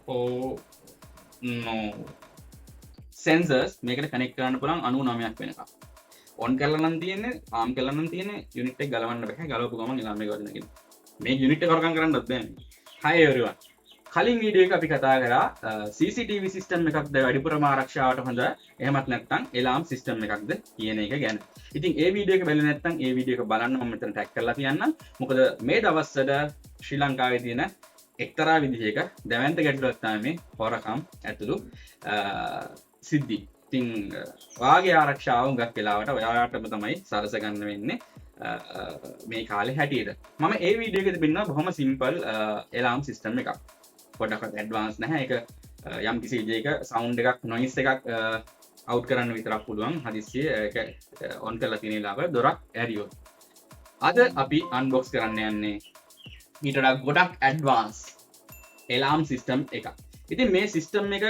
no sensors මේකට connect කරන්න පුළුවන් 99ක් වෙනකම්. on කරලා නම් තියෙන්නේ arm කරලා නම් තියෙන්නේ unit එක ගලවන්න බෑ. ගලවපු ගමන් එලා මේක වදින කෙනෙක්. මේ unit එක වරකම් කරන්නත් බෑනේ. hi everyone. කලින් වීඩියෝ එක අපි කතා කරා CCTV system එකක්ද වැඩිපුරම ආරක්ෂාවට හොඳ එහෙමත් නැත්නම් alarm system එකක්ද කියන එක ගැන. ඉතින් ඒ වීඩියෝ එක බැලුවේ නැත්නම් ඒ වීඩියෝ එක බලන්න මම මෙතන ටැග් කරලා තියන්නම්. මොකද මේ දවස්වල ශ්‍රී ලංකාවේ තියෙන එක්තරා විදිහක දැවැන්ත ගැටලුවක් තමයි මේ හොරකම් ඇතුළු සිද්ධි. ඉතින් ඔයාගේ ආරක්ෂාව හුඟක් වෙලාවට ඔයාටම තමයි සරස ගන්න වෙන්නේ මේ කාලේ හැටියට. මම ඒ වීඩියෝ එකේ තිබෙනවා බොහොම සිම්පල් alarm system එකක්. පොඩ්ඩක්වත් ඇඩ්වාන්ස් නැහැ. ඒක යම් කිසි විදිහක සවුන්ඩ් එකක් නොයිස් එකක් අවුට් කරන්න විතරක් පුළුවන්. හදිස්සියේ ඒක ඔන් කරලා තියෙන වෙලාවක දොරක් ඇරියොත්. අද අපි අන්බොක්ස් කරන්න යන්නේ ඊට වඩා ගොඩක් ඇඩ්වාන්ස් alarm system එකක්. ඉතින් මේ සිස්ටම් එක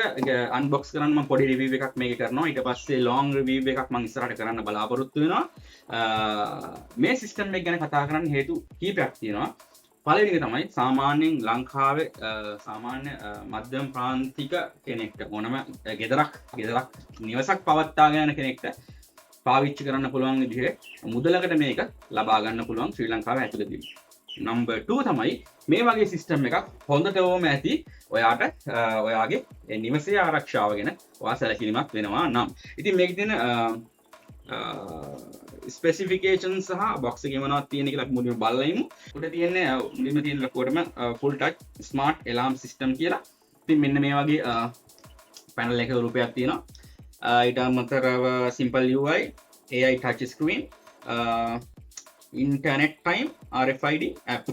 අන්බොක්ස් කරන්න මම පොඩි රිවිව් එකක් මේක කරනවා. ඊට පස්සේ ලොං රිවිව් එකක් මම ඉස්සරහට කරන්න බලාපොරොත්තු වෙනවා. මේ සිස්ටම් එක ගැන කතා කරන්න හේතු කීපයක් තියෙනවා. පළවෙනි එක තමයි සාමාන්‍යයෙන් ලංකාවේ සාමාන්‍ය මධ්‍යම ප්‍රාන්තික කෙනෙක්ට ඕනම ගෙදරක් නිවසක් පවත්වාගෙන යන කෙනෙක්ට පාවිච්චි කරන්න පුළුවන් විදිහේ මුදලකට මේක ලබා ගන්න පුළුවන් ශ්‍රී ලංකාවේ ඇතුළතදී. නම්බර් 2 තමයි මේ වගේ සිස්ටම් එකක් හොඳටම ඇති ඔයාට ඔයාගේ නිවසේ ආරක්ෂාව ගැන ඔයා සැලකිලිමත් වෙනවා නම්. ඉතින් මේකේ තියෙන ස්පෙසිෆිකේෂන්ස් සහ බොක්ස් එකේ මොනවද තියෙන්නේ කියලා අපි මුලින්ම බලලා ඉමු. උඩ තියෙන්නේ මුලින්ම තියෙන ලොකුවටම full touch smart alarm system කියලා. ඉතින් මෙන්න මේ වගේ පැනල් එකක රූපයක් තියෙනවා. ඊට අමතරව simple UI, AI touch screen, internet time, RFID app.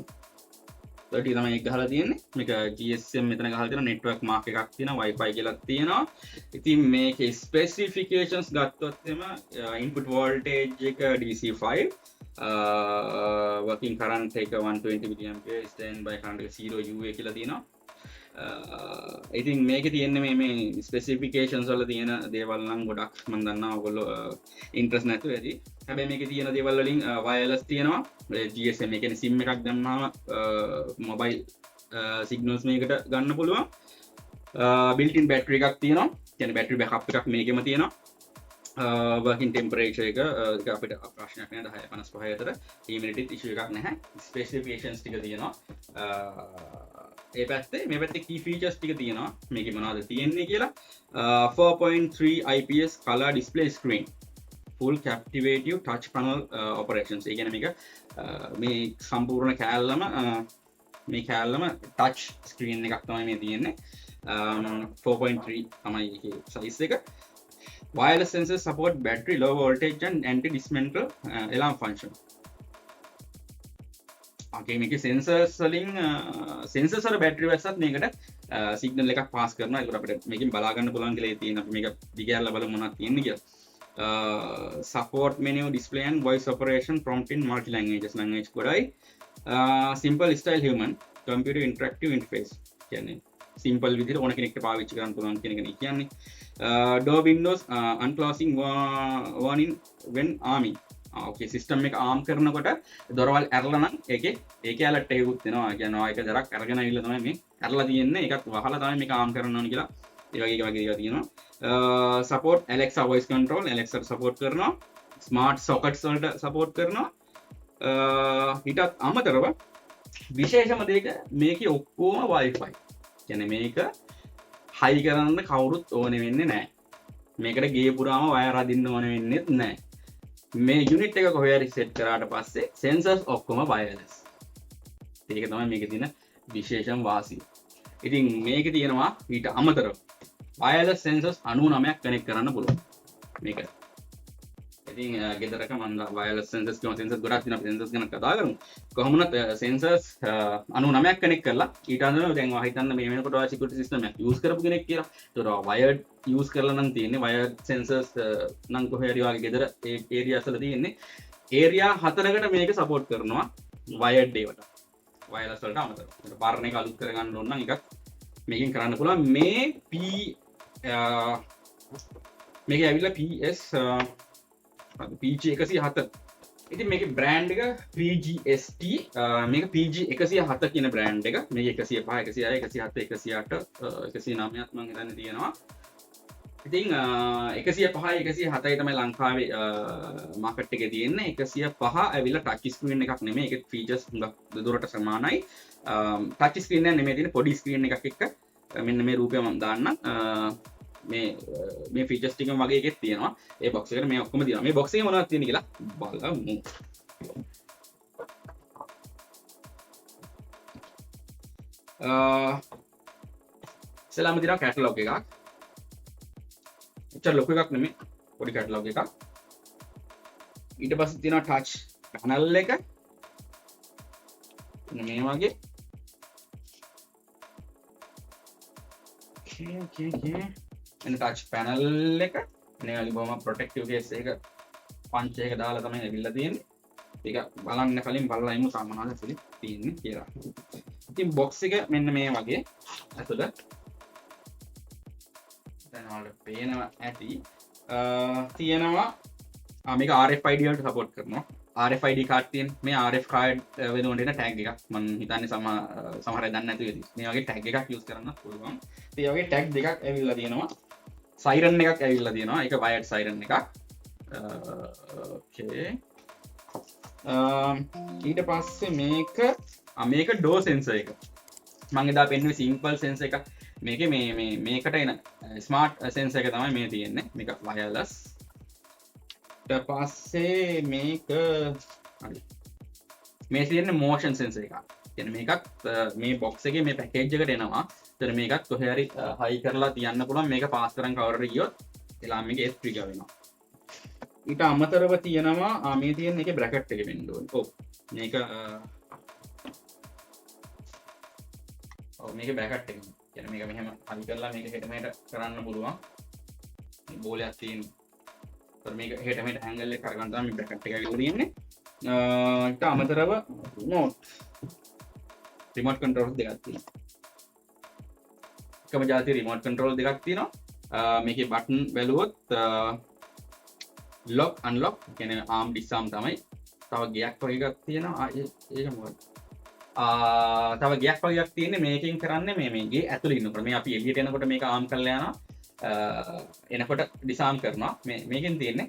ඊට තමයි ගහලා තියෙන්නේ. මේක GSM මෙතන ගහලා තියෙනවා. network mark එකක් තියෙනවා. Wi-Fi කියලා තියෙනවා. ඉතින් මේකේ specifications ගත්තොත් එම input voltage එක DC5, working current එක 120 mA, standby current එක 0 UA කියලා තියෙනවා. ඉතින් මේකේ තියෙන්නේ මේ ස්පෙસિෆිකේෂන්ස් වල තියෙන දේවල් නම් ගොඩක් මම දන්නවා ඔයගොල්ලෝ ඉන්ට්‍රස්ට් නැතුව ඇති. හැබැයි මේකේ තියෙන දේවල් වලින් වයර්ලස් තියෙනවා. GSM ඒ කියන්නේ SIM එකක් දැම්මම මොබයිල් සිග්නල්ස් මේකට ගන්න පුළුවන්. built-in battery එකක් තියෙනවා. කියන්නේ battery backup එකක් මේකෙම තියෙනවා. working temperature එක අපිට ප්‍රශ්නයක් නෑ 10:55 අතර humidity issue එකක් නැහැ. specifications ටික තියෙනවා. ඒ පැත්තේ මේ පැත්තේ key features ටික තියෙනවා. මේකේ මොනවද තියෙන්නේ කියලා. 4.3 IPS color display screen, full captivative touch panel operations. ඒ කියන්නේ මේක මේ සම්පූර්ණ කෑල්ලම touch screen එකක් තමයි මේ තියෙන්නේ. 4.3 තමයි ඒකේ size එක. Wireless sensors support battery low voltage and anti-dismantle alarm function. Okay, මේකේ sensors වලින් sensors වල battery වැස්සත් මේකට signal එකක් pass කරනවා. ඒක අපිට මේකෙන් බලා ගන්න පුළුවන් කියලා තියෙන අපි මේක දිගහැරලා බලමු මොනවද තියෙන්නේ කියලා. Support menu display and voice operation prompt in multi languages. language ගොඩයි. Simple style human computer interactive interface. කියන්නේ simple විදිහට ඕන කෙනෙක්ට පාවිච්චි කරන්න පුළුවන් කියන එකනේ කියන්නේ. Door windows unclosing warning when arming. Okay, system එක arm කරනකොට දොරවල් ඇරලා නම් ඒකේ alert එකකුත් එනවා. කියනවා ඒක දරක් අරගෙන ආවිල්ලා තමයි මේ ඇරලා තියෙන්නේ. ඒකත් වහලා තමයි මේක arm කරන්න ඕනේ කියලා. ඒ වගේ දේවල් තියෙනවා. support Alexa voice control, Alexa support කරනවා. smart sockets වලට support කරනවා. ඊටත් අමතරව විශේෂම දෙයක මේකේ ඔක්කොම Wi-Fi. කියන්නේ මේක හයි කරන්න කවුරුත් ඕනේ වෙන්නේ නැහැ. මේකට ගේ පුරාම වයර් අදින්න ඕනේ වෙන්නේ නැහැ. මේ යුනිට් එක කොහේ හරි සෙට් කරාට පස්සේ sensors ඔක්කොම wireless. ඒක තමයි මේකේ තියෙන විශේෂම වාසිය. ඉතින් මේකේ තියෙනවා ඊට අමතරව wireless sensors 99ක් කනෙක්ට් කරන්න පුළුවන් මේකට. ඉතින් ගෙදරක මම wireless sensors කියන sensors ගොඩක් තියෙනවා. අපි sensors ගැන කතා කරමු. කොහොමුණත් sensors 99ක් කනෙක්ට් කරලා ඊට අනුව දැන් ඔයා හිතන්න මේ වෙනකොට ඔයා security system එකක් use කරපු කෙනෙක් කියලා. ඒතකොට wired use කරලා නම් තියෙන්නේ wired sensors නම් කොහේ හරි වගේ ගෙදර ඒ areas වල තියෙන්නේ. area 4කට මේක support කරනවා wired ඒවට. wireless වලට අමතරව. ඒක පාරණ එක අලුත් කරගන්න ඕන නම් එකක් මේකෙන් කරන්න පුළුවන්. මේ මේක ඇවිල්ලා PG107 ඉතින් මේකේ බ්‍රෑන්ඩ් එක PGST මේක PG-107 කියන බ්‍රෑන්ඩ් එක. මේක 105 106 107 108 109ක් මම හිතන්නේ තියෙනවා. ඉතින් 105 107යි තමයි ලංකාවේ මාකට් එකේ තියෙන්නේ. 105 ඇවිල්ලා ටච් ස්ක්‍රීන් එකක් නෙමෙයි. ඒකේ ෆීචර්ස් හුඟක් දුරට සමානයි. ටච් ස්ක්‍රීන් එක නෙමෙයි තියෙන්නේ, පොඩි ස්ක්‍රීන් එකක් එක්ක මෙන්න මේ රූපය මම දාන්නම්. මේ ෆීචර්ස් ටිකම වගේ එකක් තියෙනවා. ඒ බොක්ස් එකට මේ ඔක්කොම තියෙනවා. මේ බොක්ස් එකේ මොනවද තියෙන්නේ කියලා බලමු. ඉස්සෙල්ලාම තියෙනවා කැටලොග් එකක්. එච්චර ලොකු එකක් නෙමෙයි, පොඩි කැටලොග් එකක්. ඊට පස්සේ තියෙනවා ටච් පැනල් එක. මේ වගේ. එන්න ටච් පැනල් එක. මේ වගේ බොහොම ප්‍රොටෙක්ටිව් කේස් එක පංච් එක දාලා තමයි ඇවිල්ලා තියෙන්නේ. ඒක බලන්න කලින් බලලා ඉමු සාමාන්‍යයෙන් ඇතුලේ තියෙන්නේ කියලා. ඉතින් බොක්ස් එක මෙන්න මේ වගේ ඇතුළේ පේනවා ඇති. තියෙනවා මේක RFID වලට සපෝට් කරනවා. RFID කාඩ් තියෙන මේ RF කාඩ් වෙනුවට එන ටැග් එකක් මම හිතන්නේ සමහර අය දන්නේ නැතුව ඇති. මේ වගේ ටැග් එකක් යූස් කරන්න පුළුවන්. ඒ වගේ ටැග් දෙකක් ඇවිල්ලා තියෙනවා. සයිරන් එකක් ඇවිල්ලා තියෙනවා. ඒක වයර්ඩ් සයිරන් එකක්. ඕකේ. ඊට පස්සේ මේක ඩෝ සෙන්සර් එක. මම එදා පෙන්නුවේ සිම්පල් සෙන්සර් එකක්. මේකේ මේකට එන ස්මාර්ට් සෙන්සර් එක තමයි මේ තියෙන්නේ. මේක වයර්ලස්. ඊට පස්සේ මේක හරි. මේ තියෙන්නේ මෝෂන් සෙන්සර් එකක්. කියන්නේ මේකත් මේ බොක්ස් එකේ මේ පැකේජ් එකට එනවා. එතන මේකත් කොහේ හරි හයි කරලා තියන්න පුළුවන්. මේක පාස් කරන් කවර් එක ගියොත් එලා මේකේ S3 වෙනවා. ඊට අමතරව තියෙනවා මේ තියෙන එකේ බ්‍රැකට් එක වෙන්න ඕනේ. ඔව්. මේක බ්‍රැකට් එක. කියන්නේ මේක මෙහෙම හයි කරලා මේක හෙට මෙහෙට කරන්න පුළුවන්. මේ බෝලයක් තියෙනවා. ඒතර මේක හෙට මෙහෙට ඇන්ගල් එක කරගන්න තමයි මේ බ්‍රැකට් එක ඇවිල්ලා තියෙන්නේ. ඊට අමතරව රිමෝට් කන්ට්‍රෝල් දෙකක් තියෙනවා. එකම જાතිය රිමෝට් කන්ට්‍රෝල් දෙකක් තියෙනවා. මේකේ බටන් බැලුවොත් ලොක් අන්ලොක් කියන්නේ ආම් ඩිස්ආම් තමයි. තව ගියක් වගේ එකක් තියෙනවා. ඒක මොකක්ද? තව ගියක් වගේ එකක් තියෙන්නේ මේකෙන් කරන්නේ මේ ගේ ඇතුළේ ඉන්නකොට. මේ අපි එළියට එනකොට මේක ආම් කරලා යනවා. එනකොට ඩිස්ආම් කරනවා. මේකෙන් තියෙන්නේ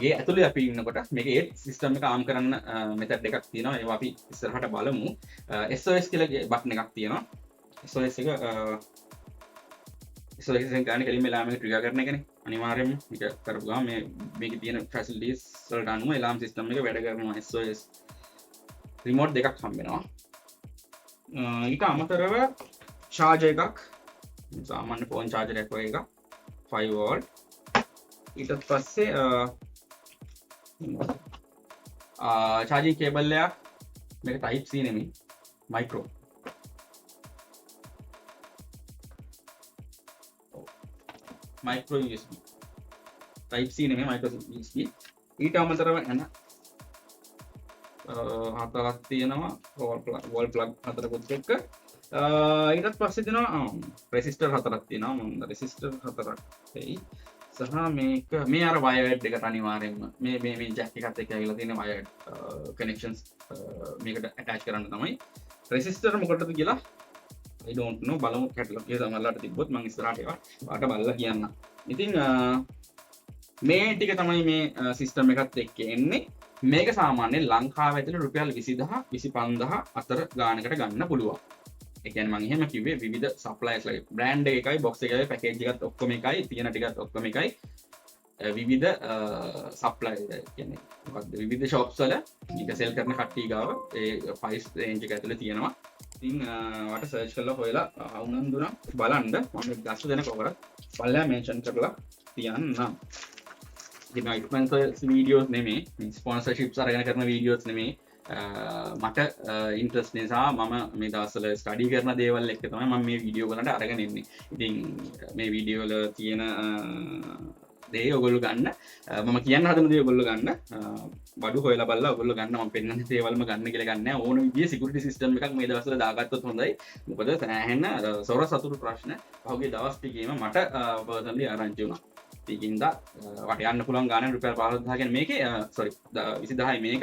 ගේ ඇතුළේ අපි ඉන්නකොට මේකේ ඒ සිස්ටම් එක ආම් කරන්න මෙතඩ් එකක් තියෙනවා. ඒවා අපි ඉස්සරහට බලමු. SOS කියලා බටන් එකක් තියෙනවා. SOS එක SOS එකෙන් ගන්න කෙලින්ම එලාම් එක ට්‍රිගර් කරන එකනේ. අනිවාර්යයෙන්ම මේක කරපු ගමන් මේකේ තියෙන ෆැසිලිටිස් වලට අනුව එලාම් සිස්ටම් එක වැඩ කරනවා. SOS රිමෝට් දෙකක් හම්බ වෙනවා. ඊට අමතරව චාර්ජර් එකක්, සාමාන්‍ය ෆෝන් චාර්ජර් එකක් වගේ එකක් 5 වෝල්ට්. ඊට පස්සේ චාර්ජින් කේබල් එකක්. මේක type C නෙමෙයි, micro. Micro USB. type C නෙමෙයි, මයික්‍රෝ USB. ඊට අමතරව එන හතරක් තියෙනවා. වෝල් ප්ලග් හතරකුත් එක්ක. ඊටත් පස්සේ තියෙනවා රෙසිස්ටර් හතරක් තියෙනවා. මම රෙසිස්ටර් හතරක් එයි. සහ මේ අර වයර්ඩ් එකට අනිවාර්යෙන්ම මේ ජැක් එකත් එක්ක ඇවිල්ලා තියෙන වයර්ඩ් කනෙක්ෂන්ස් මේකට ඇටච් කරන්න තමයි. රෙසිස්ටර් මොකටද කියලා I don't know. බලමු කැටලොග් එක සමහරලාට තිබ්බොත් මම ඉස්සරහට ඒවා ඔයාලට බලලා කියන්නම්. ඉතින් මේ ටික තමයි මේ සිස්ටම් එකත් එක්ක එන්නේ. මේක සාමාන්‍යයෙන් ලංකාවේ ඇතුළේ රුපියල් 20000 25000 අතර ගානකට ගන්න පුළුවන්. ඒ කියන්නේ මම එහෙම කිව්වේ විවිධ සප්ලයර්ස් ලගේ බ්‍රෑන්ඩ් එකයි බොක්ස් එකයි පැකේජ් එකත් ඔක්කොම එකයි තියෙන ටිකත් ඔක්කොම එකයි. විවිධ සප්ලයර් කියන්නේ මොකක්ද විවිධ shops වල මේක සෙල් කරන කට්ටිය ගාව ඒ price range එක ඇතුළේ තියෙනවා. ඉතින් ඔයාලට සර්ච් කරලා හොයලා උනන්දුනම් බලන්න. මම ගස්ස දෙන කවරක් පල්ලා මෙන්ෂන් කරලා තියන්නම්. ඉන්ෆ්ලුවෙන්සර්ස් වීඩියෝස් නෙමෙයි, ස්පොන්සර්ෂිප්ස් අරගෙන කරන වීඩියෝස් නෙමෙයි. මට ඉන්ට්‍රස්ට් නිසා මම මේ දවස්වල ස්ටඩි කරන දේවල් එක්ක තමයි මම මේ වීඩියෝ වලට අරගෙන ඉන්නේ. ඉතින් මේ වීඩියෝ වල තියෙන දේ ඔයගොල්ලෝ ගන්න, මම කියන්න හදන දේ ඔයගොල්ලෝ ගන්න. බඩු හොයලා බලලා ඔයගොල්ලෝ ගන්න. මම පෙන්නන දේවල්ම ගන්න කියලා ගන්න නෑ. ඕන විදිහේ සිකියුරිටි සිස්ටම් එකක් මේ දවස්වල දාගත්තොත් හොඳයි. මොකද සෑහෙන සොර සතුරු ප්‍රශ්න පහුගිය දවස් ටිකේම මට පර්සනලි ආරංචි වුණා. ඒකින්ද වට යන්න පුළුවන් ගාන රුපියල් 15000 කියන්නේ මේකේ සෝරි 20000යි මේක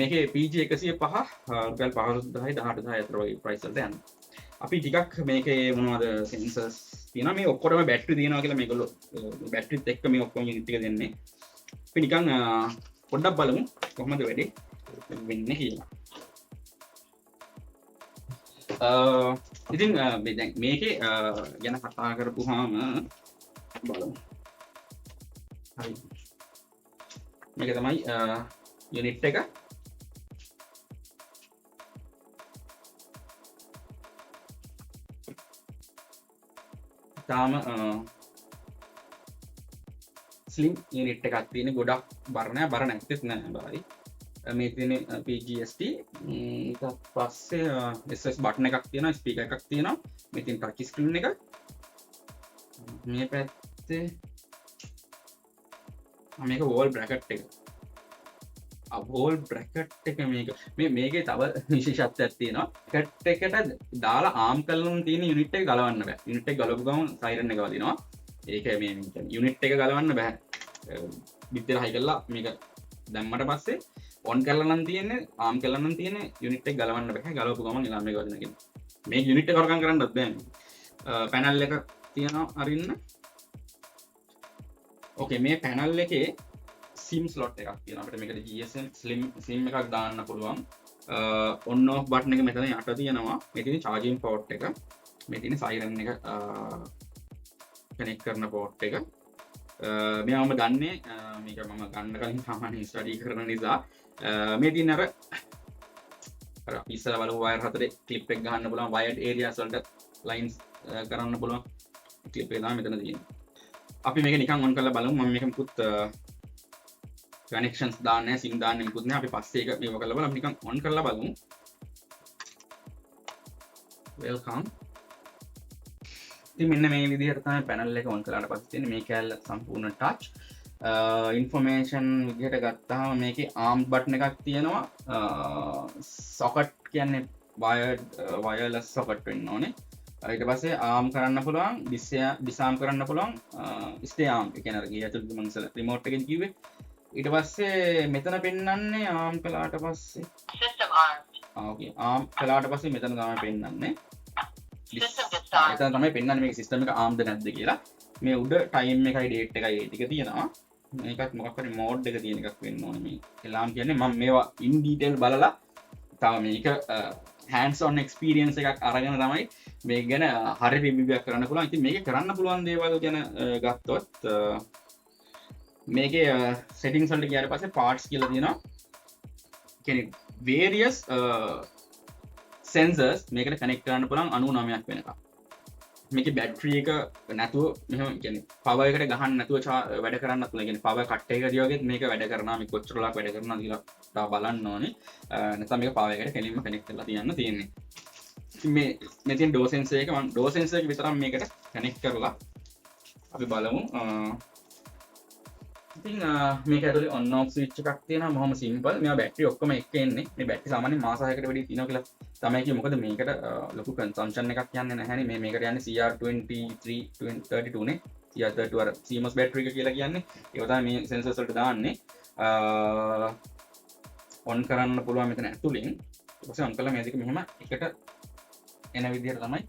මේකේ PG 105 රුපියල් 15000යි 18000 අතර වගේ ප්‍රයිස් වලට යනවා. අපි ටිකක් මේකේ මොනවද සෙන්සර්ස් තියෙනවා මේ ඔක්කොටම බැටරි තියෙනවා කියලා මේගොල්ලෝ බැටරිත් එක්ක මේ ඔක්කොම යුනිට් ටික දෙන්නේ. අපි නිකන් පොඩ්ඩක් බලමු කොහොමද වැඩේ වෙන්නේ කියලා. ඉතින් දැන් මේකේ ගැන කතා කරපුවාම බලමු. හරි. මේක තමයි යුනිට් එක. තාම ස්ලිම් යුනිට් එකක් තියෙන ගොඩක් බර නැත්තේත් නෑ බරයි. මේ තියෙන PGST ඊට පස්සේ SS බටන් එකක් තියෙනවා ස්පීකර් එකක් තියෙනවා මේ තියෙන ටච් ස්ක්‍රීන් එක මේ පැත්තේ මේක වෝල් බ්‍රැකට් එක වෝල් බ්‍රැකට් එක මේකේ තව විශේෂත්වයක් තියෙනවා බ්‍රැකට් එකට දාලා ආම් කරලා තියෙන යුනිට් එක ගලවන්න බෑ යුනිට් එක ගලවපු ගමන් සයිරන් එක වදිනවා ඒක මේ යුනිට් එක ගලවන්න බෑ බිත්තර හයි කරලා මේක දැම්මට පස්සේ ඔන් කරලා නම් තියෙන්නේ ආම් කරලා නම් තියෙන්නේ යුනිට් එක ගලවන්න බෑ ගලවපු ගමන් නිකන් මේක වදින කියන මේ යුනිට් එක කරගම් කරන්නත් බෑ පැනල් එක තියෙනවා අරින්න ඕකේ මේ පැනල් එකේ SIM slot එකක් තියෙනවා අපිට මේකට GSM SIM එකක් දාන්න පුළුවන් on off button එක මෙතන යට තියෙනවා මේ තියෙන charging port එක මේ තියෙන siren එක connect කරන port එක මේ මම දන්නේ මේක මම ගන්න කලින් සාමාන්‍ය ස්ටඩි කරන නිසා මේ තියෙන අර ඉස්සර බලව වයර් හතරේ ක්ලිප් එක ගහන්න පුළුවන් wired areas වලට lines කරන්න පුළුවන් ක්ලිප් එක තමයි මෙතන තියෙන්නේ අපි මේක නිකන් on කරලා බලමු මම මේක මුකුත් connections දාන්න නැහැ SIM දාන්න මුකුත් නැහැ අපි පස්සේ ඒක මේව කරලා බලමු අපි නිකන් on කරලා බලමු welcome ඉතින් මෙන්න මේ විදිහට තමයි පැනල් එක on කරලාට පස්සේ තියෙන්නේ මේ කැල්ල සම්පූර්ණ touch information විදිහට ගත්තාම මේකේ arm button එකක් තියෙනවා socket කියන්නේ wireless socket වෙන්න ඕනේ ඊට පස්සේ arm කරන්න පුළුවන් disarm කරන්න පුළුවන් stay arm ඒ කියන්නේ අර ගිය ඇතුළේ මම ඉස්සෙල්ලා remote එකෙන් කිව්වේ ඊට පස්සේ මෙතන පෙන්නන්නේ arm කළාට පස්සේ system arm ඕකේ arm කළාට පස්සේ මෙතන තමයි පෙන්නන්නේ එතන තමයි පෙන්නන්නේ මේක සිස්ටම් එක ආම්ද නැද්ද කියලා මේ උඩ ටයිම් එකයි ඩේට් එකයි ඒ ටික තියෙනවා මේකත් මොකක් හරි මෝඩ් එක තියෙන එකක් වෙන්න ඕනේ මේ එලාම් කියන්නේ මම මේවා ඉන් ඩීටේල් බලලා තව මේක hands on experience එකක් අරගෙන තමයි මේක ගැන හරි රිවිව් එකක් කරන්න පුළුවන් ඉතින් මේක කරන්න පුළුවන් දේවල් ගැන ගත්තොත් මේකේ settings වලට ගියාට පස්සේ parts කියලා තියෙනවා කියන්නේ various sensors මේකට connect කරන්න පුළුවන් 99ක් වෙනකම් මේකේ battery එක නැතුව මෙහෙම කියන්නේ power එකට ගහන්න නැතුව වැඩ කරන්නත් පුළුවන් කියන්නේ power cut එකකදී වගේ මේක වැඩ කරනවා මේ කොච්චර වෙලාවක් වැඩ කරනවද කියලා තව බලන්න ඕනේ නැත්නම් මේක power එකට කෙලින්ම connect කරලා තියන්න තියෙන්නේ ඉතින් මේ තියෙන door sensor එක මම door sensor එක විතරක් මේකට connect කරලා අපි බලමු ඉතින් මේක ඇතුලේ on off switch එකක් තියෙනවා බොහොම simple මේවා battery ඔක්කොම එක එන්නේ මේ battery සාමාන්‍යයෙන් මාස 6කට වැඩි තියෙනවා කියලා තමයි කිව්වේ මොකද මේකට ලොකු consumption එකක් යන්නේ නැහැනේ මේකට යන්නේ CR2332 නේ CR32 අර CMOS battery එක කියලා කියන්නේ ඒක තමයි මේ sensors වලට දාන්නේ on කරන්න පුළුවන් මෙතන ඇතුලින් ඊට පස්සේ on කළා මේ දෙක මෙහෙම එකට එන විදිහට තමයි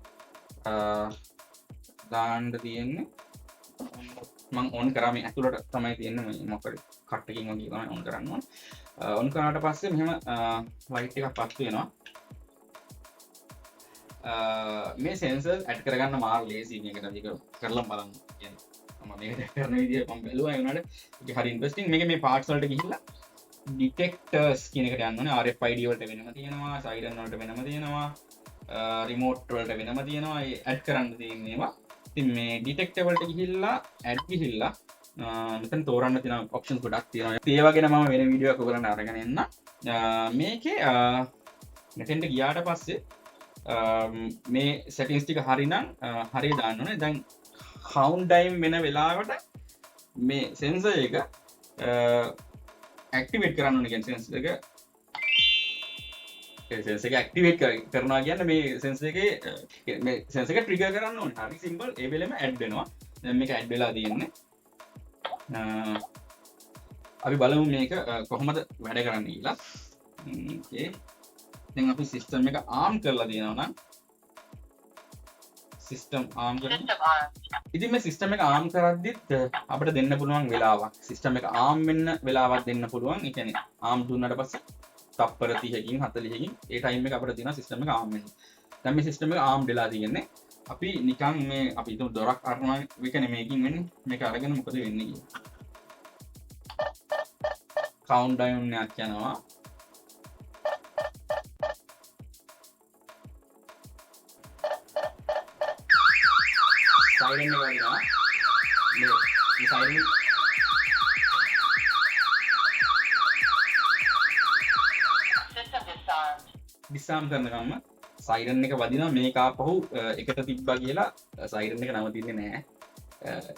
දාන්න තියෙන්නේ මම on කරා මේ ඇතුළට තමයි තියෙන්නේ මොකද කට් එකකින් වගේ තමයි on කරන්න ඕන on කරාට පස්සේ මෙහෙම light එකක් පත් වෙනවා මේ sensors add කරගන්න මාර ලේසි මේකට මේක කරලා බලන්න කියන්නේ මම මේක කරන විදිය මම බැලුවා ඒ උනාට ඒක හරි ඉන්ටරෙස්ටිං මේක මේ parts වලට ගිහිල්ලා detectors කියන එකට යන්න ඕනේ RFID වලට වෙනම තියෙනවා siren වලට වෙනම තියෙනවා remote වලට වෙනම තියෙනවා ඒ add කරන්න තියෙන ඒවා ඉතින් මේ detector වලට ගිහිල්ලා add ගිහිල්ලා මෙතන තෝරන්න තියෙන options ගොඩක් තියෙනවා ඒ වගේ නම් මම වෙන වීඩියෝ එකක් ඔයගලන්ට අරගෙන එන්න මේකේ මෙතෙන්ට ගියාට පස්සේ මේ settings ටික හරිනම් හරිය දාන්න ඕනේ දැන් count time වෙන වෙලාවට මේ sensor එක activate කරන්න ඕනේ කියන්නේ sensor එක sensor එක activate කරනවා කියන්නේ මේ sensor එකේ මේ sensor එක trigger කරන්න ඕනේ හරි simple ඒ වෙලෙම add වෙනවා දැන් මේක add වෙලා තියෙන්නේ අපි බලමු මේක කොහොමද වැඩ කරන්න කියලා. ඕකේ. දැන් අපි සිස්ටම් එක ආම් කරලා දිනනවා නම් සිස්ටම් ආම් කරලා ඉතින් මේ සිස්ටම් එක ආම් කරද්දිත් අපිට දෙන්න පුළුවන් වෙලාවක් සිස්ටම් එක ආම් වෙන්න වෙලාවක් දෙන්න පුළුවන්. ඒ කියන්නේ ආම් දුන්නාට පස්සේ තප්පර 30කින් 40කින් ඒ ටයිම් එක අපිට තියෙනවා සිස්ටම් එක ආම් වෙන්න. දැන් මේ සිස්ටම් එක ආම් වෙලා තියෙන්නේ. අපි නිකන් මේ අපි හිතමු දොරක් අරනවා විකනේ මේකින් වෙන්නේ. මේක අරගෙන මොකද වෙන්නේ කියලා. කවුන්ට් ඩවුන් එකක් යනවා. සයිරන් එක වදිනවා. මේ සයිරන් ඩිසාම් කරන ගමන් සයිරන් එක වදිනවා. මේක ආපහු එකට තිබ්බා කියලා සයිරන් එක නවතින්නේ නැහැ.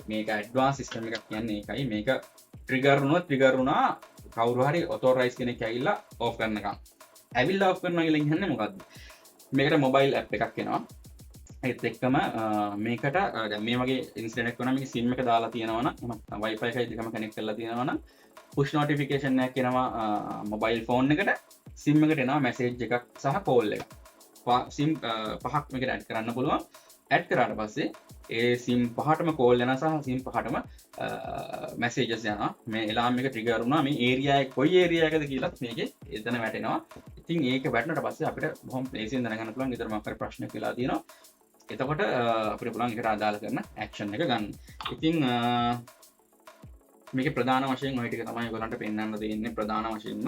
මේක ඇඩ්වාන්ස් සිස්ටම් එකක් කියන්නේ ඒකයි. මේක ට්‍රිගර් වුණා කවුරු හරි ඔතොරයිස් කෙනෙක් ඇවිල්ලා ඕෆ් කරනකම්. ඇවිල්ලා ඕෆ් කරනවා කියලා කියන්නේ මොකද්ද? මේකට මොබයිල් ඇප් එකක් එනවා. ඒත් එක්කම මේකට දැන් මේ වගේ ඉන්සිඩන්ට් එකක් වුණා මේක සිම් එක දාලා තියෙනවා නම් Wi-Fi එකයි දෙකම කනෙක්ට් කරලා තියෙනවා නම් පුෂ් නොටිෆිකේෂන් එකක් එනවා මොබයිල් ෆෝන් එකට. සිම් එකට එනවා මැසේජ් එකක් සහ කෝල් එකක්. සිම් පහක් මේකට ඇඩ් කරන්න පුළුවන්. ඇඩ් කරාට පස්සේ ඒ සිම් පහටම කෝල් යනවා සහ සිම් පහටම මැසේජස් යනවා. මේ එලාම් එක ට්‍රිගර් වුණා. මේ ඒරියා එක කොයි ඒරියා එකද කියලාත් මේකේ එතන වැටෙනවා. ඉතින් ඒක වැටුණාට පස්සේ අපිට බොහොම ලේසියෙන් දැනගන්න පුළුවන් ඊතර මොකක් හරි ප්‍රශ්නයක් වෙලා තියෙනවා. එතකොට අපිට පුළුවන් ඒකට අදාළ කරන ඇක්ෂන් එක ගන්න. ඉතින් මේකේ ප්‍රධාන වශයෙන් ඔය ටික තමයි ඔයගලන්ට පෙන්වන්න දෙන්නේ ප්‍රධාන වශයෙන්ම.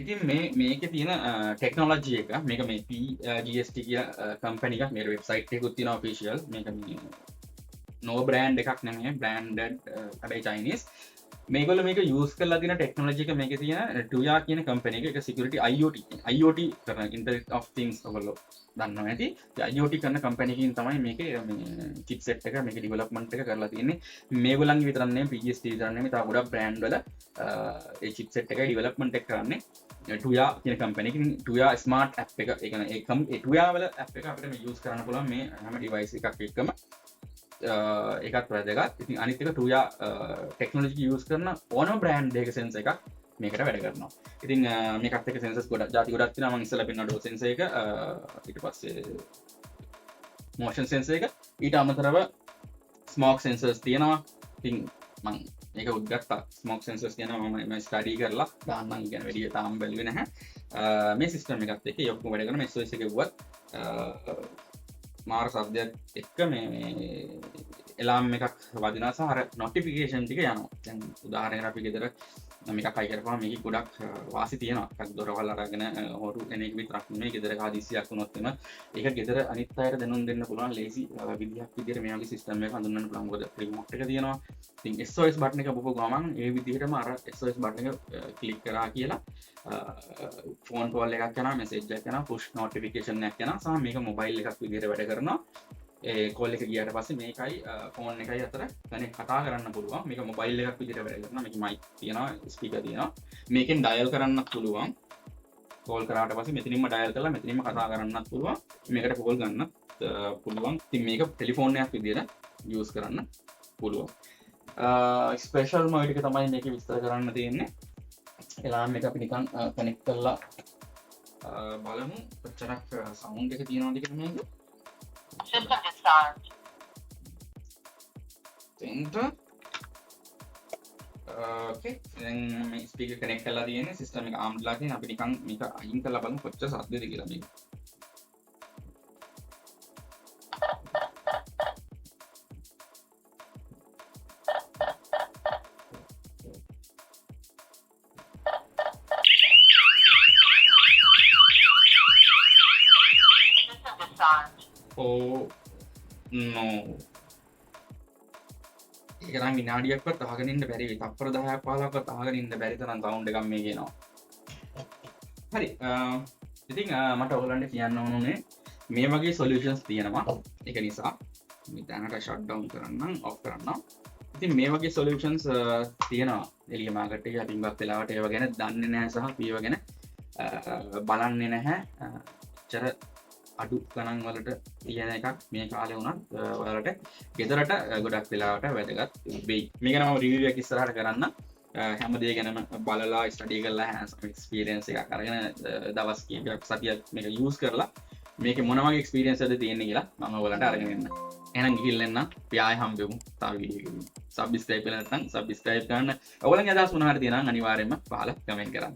ඉතින් මේකේ තියෙන ටෙක්නොලොජි එක මේක මේ PGST කියලා කම්පැනි එකක්. මේ වෙබ්සයිට් එකකුත් තියෙනවා ඔෆිෂියල්. මේක මේ නෝ බ්‍රෑන්ඩ් එකක් නෙමෙයි බ්‍රෑන්ඩඩ් හැබැයි චයිනීස්. මේගොල්ලෝ මේක යූස් කරලා තියෙන ටෙක්නොලොජි එක මේකේ තියෙන Tuya කියන කම්පැනි එක. ඒක සිකියුරිටි IoT කරන ඉන්ටර්නෙට් ඔෆ් තින්ග්ස් ඔයගොල්ලෝ දන්නවා ඇති. IoT කරන කම්පැනි එකකින් තමයි මේකේ මේ චිප්සෙට් එක මේකේ ඩෙවලොප්මන්ට් එක කරලා තියෙන්නේ. මේගොල්ලන්ගේ විතරක් නෙමෙයි PGST විතරක් නෙමෙයි තව ගොඩක් බ්‍රෑන්ඩ් වල ඒ චිප්සෙට් එකයි ඩෙවලොප්මන්ට් එක කරන්නේ Tuya කියන කම්පැනි එකකින්. Tuya ස්මාර්ට් ඇප් එක ඒ කියන්නේ ඒ Tuya වල ඇප් එක අපිට මේ යූස් කරන්න පුළුවන් මේ හැම ඩිවයිස් එකක් එක්කම. ඒකත් වැදගත්. ඉතින් අනිත් එක Tuya ටෙක්නොලොජි යූස් කරන ඕනම බ්‍රෑන්ඩ් එකක සෙන්සර් එකක් මේකට වැඩ කරනවා. ඉතින් මේකත් එක්ක සෙන්සර්ස් ගොඩක් ಜಾති ගොඩක් තියෙනවා. මම ඉස්සෙල්ලා පෙන්නන ඩෝ සෙන්සර් එක ඊට පස්සේ මෝෂන් සෙන්සර් එක ඊට අමතරව ස්මෝක් සෙන්සර්ස් තියෙනවා. ඉතින් මම මේක උද්ගත්තා ස්මෝක් සෙන්සර්ස් තියෙනවා. මම ස්ටඩි කරලා දාන්නම්. ඉගෙන වැඩි තාම බැලුවේ නැහැ. මේ සිස්ටම් එකත් එක්ක ඒ ඔක්කොම වැඩ කරන මේ SOS එක ගුවත් මාර සබ්දයක් එක්ක මේ එලාම් එකක් වදිනවා සහ අර නොටිෆිකේෂන් ටික යනවා. දැන් උදාහරණයක් අපි ගෙදර මේකක් අය කරපුවාම මේක ගොඩක් වාසි තියෙනවා. එකක් දොරවල් අරගෙන හොරු එන එක විතරක් නෙමෙයි ගෙදරක හදිස්සියක් වුණොත් එන ඒක ගෙදර අනිත් අයට දැනුම් දෙන්න පුළුවන් ලේසි විදිහක් විදිහට මේ වගේ සිස්ටම් එකක් හඳුන්වන්න පුළුවන්. මොකද රිමෝට් එක තියෙනවා. ඉතින් SOS බටන් එක බොපුව ගමන් ඒ විදිහටම අර SOS බටන් එක ක්ලික් කරා කියලා ෆෝන් කෝල් එකක් යනවා මැසේජ් එකක් යනවා පුෂ් නොටිෆිකේෂන් එකක් යනවා සහ මේක මොබයිල් එකක් විදිහට වැඩ කරනවා. ඒ කෝල් එක ගියාට පස්සේ මේකයි ෆෝන් එකයි අතර කනෙක්ට් කතා කරන්න පුළුවන්. මේක මොබයිල් එකක් විදිහට වැඩ කරනවා. මේක මයික් තියෙනවා ස්පීකර් තියෙනවා. මේකෙන් ඩයල් කරන්නත් පුළුවන්. කෝල් කරාට පස්සේ මෙතනින්ම ඩයල් කරලා මෙතනින්ම කතා කරන්නත් පුළුවන්. මේකට කෝල් ගන්නත් පුළුවන්. ඉතින් මේක ටෙලිෆෝන් එකක් විදිහට යූස් කරන්න පුළුවන්. ස්පෙෂල් මොඩ් එක තමයි මේකේ විස්තර කරන්න තියෙන්නේ. එලාම් එක අපි නිකන් කනෙක්ට් කරලා බලමු කොච්චරක් සවුන්ඩ් එක තියෙනවද කියලා මේක. System disarmed. Enter. Okay. දැන් මේ ස්පීකර් කනෙක්ට් කරලා තියෙන්නේ සිස්ටම් එක ආම්ඩ් ලා තියෙන. අපි නිකන් මේක අයින් කරලා බලමු කොච්චර සද්දද කියලා මේක. no ඒක නම් විනාඩියක්වත් අහගෙන ඉන්න බැරි වෙයි. තප්පර 10ක් 15ක්වත් අහගෙන ඉන්න බැරි තරම් සවුන්ඩ් එකක් මේ කියනවා. හරි. ඉතින් මට ඔයගලන්ට කියන්න ඕනේ මේ වගේ සොලියුෂන්ස් තියෙනවා. ඒක නිසා මේ දැනට ෂට් ඩවුන් කරන්නම් ඔෆ් කරන්නම්. ඉතින් මේ වගේ සොලියුෂන්ස් තියෙනවා. එළිය මාකට් එකේ අපි ඉඟක් වෙලාවට ඒව ගැන දන්නේ නැහැ සහ ඒව ගැන බලන්නේ නැහැ. චර අඩු ගණන් වලට තියෙන එකක් මේ කාලේ වුණත් ඔයාලට ගෙදරට ගොඩක් වෙලාවට වැදගත් වෙයි. මේක නම් රිවිව් එකක් ඉස්සරහට කරන්න හැම දේ ගැනම බලලා ස්ටඩි කරලා hands on experience එකක් අරගෙන දවස් කීපයක් සතියක් මේක යූස් කරලා මේකේ මොන වගේ experience එකද තියෙන්නේ කියලා මම ඔයාලට අරගෙන එන්න. එහෙනම් ගිහිල්ලා එන්න. අපි ආයෙ හම්බෙමු තව වීඩියෝ එකකින්. subscribe කරලා නැත්නම් subscribe කරන්න. ඔයාලගේ අදහස් මොනවා හරි තියෙනවා නම් අනිවාර්යයෙන්ම පහල කමෙන්ට් කරන්න.